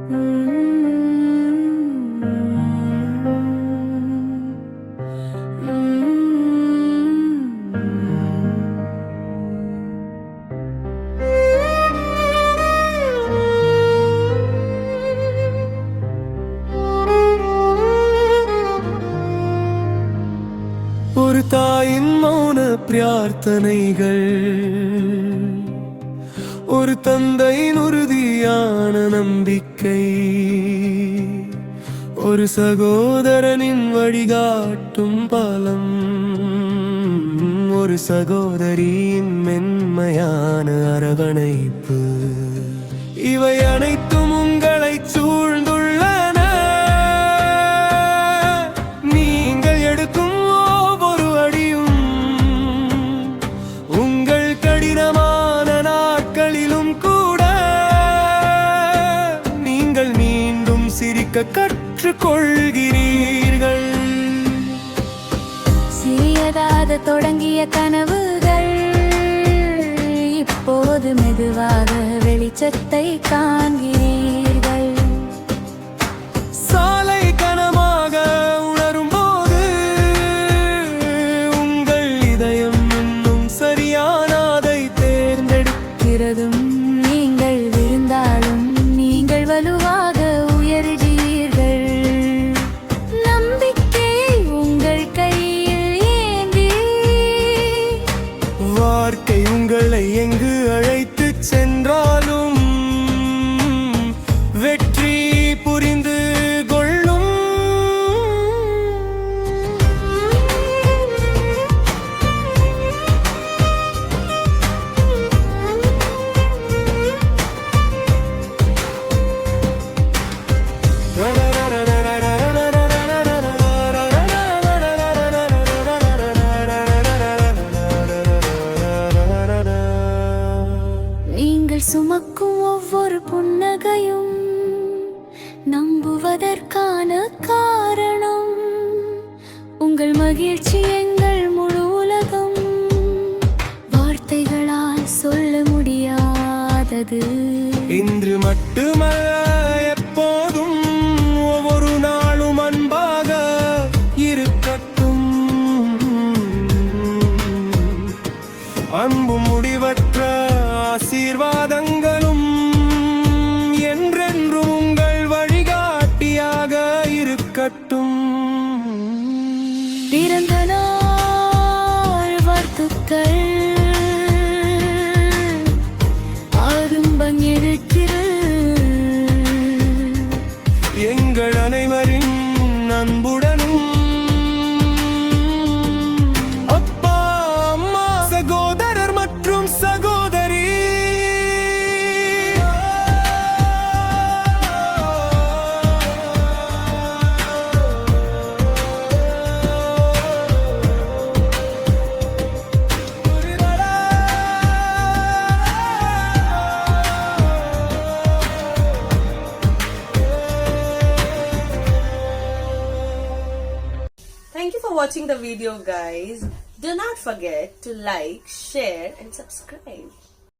ஒரு தாயின் மௌன பிரார்த்தனைகள், ஒரு தந்தையின் உறுதியான நம்பிக்கை, ஒரு சகோதரனின் வழிகாட்டும் பாலம், ஒரு சகோதரியின் மென்மையான அரவணைப்பு, இவை அனைத்தும் உங்களை சூழ்ந்துள்ளன. நீங்கள் எடுக்கும் ஒவ்வொரு அடியும் உங்கள் கடினமான நாட்களிலும் கூட நீங்கள் மீண்டும் சிரிக்க கற்றுக்கொள்கிறீர்கள். சிறியதாக தொடங்கிய கனவுகள் இப்போது மெதுவாக வெளிச்சத்தை காண்கிறீர்கள். சாலை கனமாக உணரும் போது உங்கள் இதயம் இன்னும் சரியானதை தேர்ந்தெடுக்கிறதும். நீங்கள் விழுந்தாலும் நீங்கள் வலுவாக உயர்கிறீர்கள். நம்பிக்கை உங்கள் கையில் ஏந்தி வாழ்க்கை உங்களை எங்கு அழைத்து சென்றாலும் வெற்றி புரிந்து கொள்ளும். நீங்கள் சுமக்கும் ஒவ்வொரு புன்னகையும் நம்புவதற்கான காரணம். உங்கள் மகிழ்ச்சி எங்கள் முழு உலகம், வார்த்தைகளால் சொல்ல முடியாதது. இன்று மட்டுமல்ல, எப்போதும் ஒவ்வொரு நாளும் அன்பாக இருக்கட்டும். அன்பு முடிவற்ற ஆசீர்வாதங்களும் என்றென்றும் உங்கள் வழிகாட்டியாக இருக்கட்டும். பிறந்த நாள் வாழ்த்துக்கள், ஆரம்பம் இருக்கிறது. எங்கள் அனைவரின் அன்புடனும் அப்பா, அம்மா, சகோதரர் மற்றும் சகோதரி. Thank you for watching the video, guys. Do not forget to like, share and subscribe.